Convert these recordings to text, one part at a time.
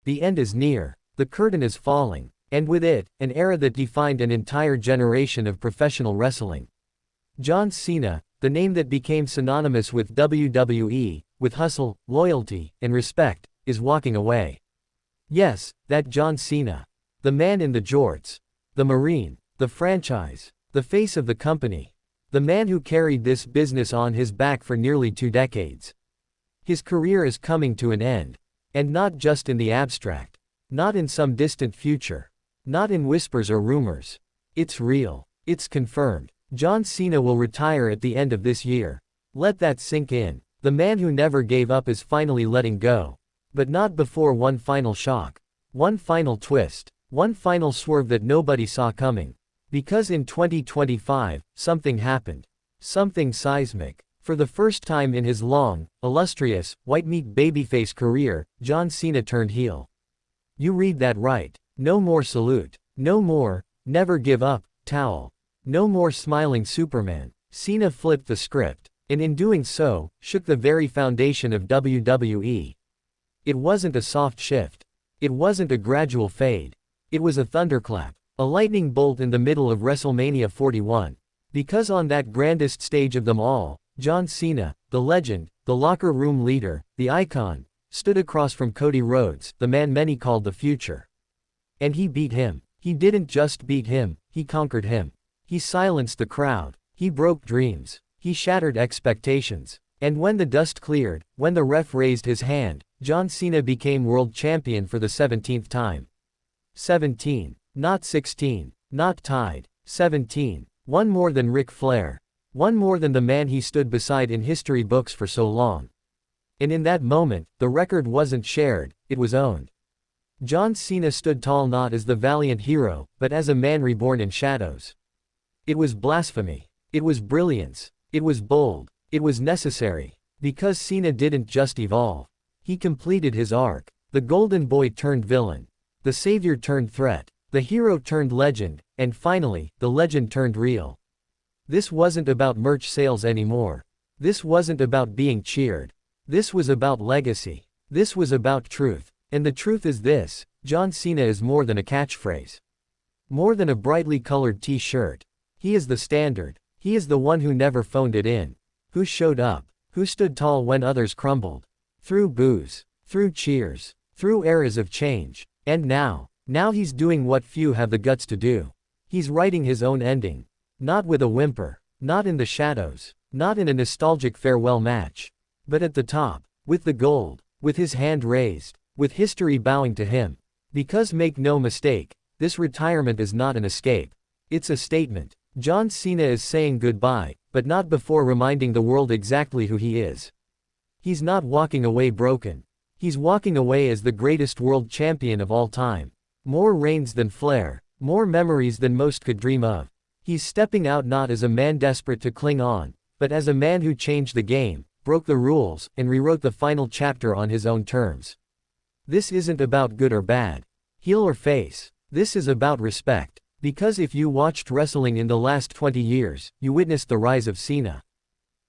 The end is near. The curtain is falling. And with it, an era that defined an entire generation of professional wrestling. John Cena, the name that became synonymous with WWE, with hustle, loyalty, and respect, is walking away. Yes, that John Cena. The man in the jorts. The Marine. The franchise. The face of the company. The man who carried this business on his back for nearly 2 decades. His career is coming to an end. And not just in the abstract. Not in some distant future. Not in whispers or rumors. It's real. It's confirmed. John Cena will retire at the end of this year. Let that sink in. The man who never gave up is finally letting go. But not before one final shock. One final twist. One final swerve that nobody saw coming. Because in 2025, something happened. Something seismic. For the first time in his long, illustrious, white meat babyface career, John Cena turned heel. You read that right. No more salute. No more, never give up, towel. No more smiling Superman. Cena flipped the script, and in doing so, shook the very foundation of WWE. It wasn't a soft shift. It wasn't a gradual fade. It was a thunderclap. A lightning bolt in the middle of WrestleMania 41. Because on that grandest stage of them all, John Cena, the legend, the locker room leader, the icon, stood across from Cody Rhodes, the man many called the future. And he beat him. He didn't just beat him, he conquered him. He silenced the crowd. He broke dreams. He shattered expectations. And when the dust cleared, when the ref raised his hand, John Cena became world champion for the 17th time. 17. Not 16. Not tied. 17. One more than Ric Flair. One more than the man he stood beside in history books for so long. And in that moment, the record wasn't shared, it was owned. John Cena stood tall not as the valiant hero, but as a man reborn in shadows. It was blasphemy. It was brilliance. It was bold. It was necessary. Because Cena didn't just evolve. He completed his arc. The golden boy turned villain. The savior turned threat. The hero turned legend. And finally, the legend turned real. This wasn't about merch sales anymore. This wasn't about being cheered. This was about legacy. This was about truth. And the truth is this: John Cena is more than a catchphrase. More than a brightly colored t-shirt. He is the standard. He is the one who never phoned it in. Who showed up. Who stood tall when others crumbled. Through boos. Through cheers. Through eras of change. And now he's doing what few have the guts to do. He's writing his own ending. Not with a whimper. Not in the shadows. Not in a nostalgic farewell match. But at the top. With the gold. With his hand raised. With history bowing to him. Because make no mistake, this retirement is not an escape. It's a statement. John Cena is saying goodbye, but not before reminding the world exactly who he is. He's not walking away broken. He's walking away as the greatest world champion of all time. More reigns than Flair. More memories than most could dream of. He's stepping out not as a man desperate to cling on, but as a man who changed the game, broke the rules, and rewrote the final chapter on his own terms. This isn't about good or bad. Heel or face. This is about respect. Because if you watched wrestling in the last 20 years, you witnessed the rise of Cena.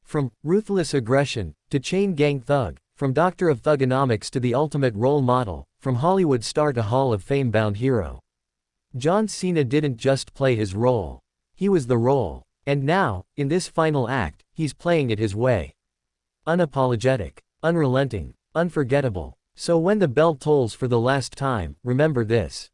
From ruthless aggression to chain gang thug, from doctor of thugonomics to the ultimate role model, from Hollywood star to Hall of Fame bound hero. John Cena didn't just play his role. He was the role. And now, in this final act, he's playing it his way. Unapologetic, unrelenting, unforgettable. So when the bell tolls for the last time, remember this.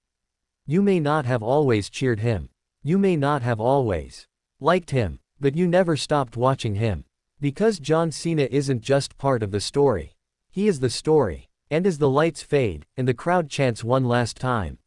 You may not have always cheered him. You may not have always liked him, but you never stopped watching him. Because John Cena isn't just part of the story. He is the story. And as the lights fade, and the crowd chants one last time,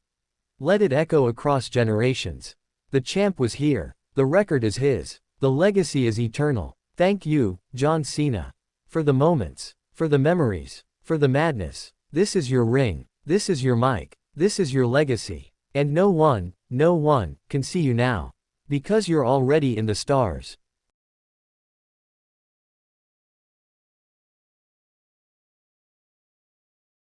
let it echo across generations. The champ was here. The record is his. The legacy is eternal. Thank you, John Cena. For the moments. For the memories. For the madness. This is your ring. This is your mic. This is your legacy. And no one can see you now. Because you're already in the stars.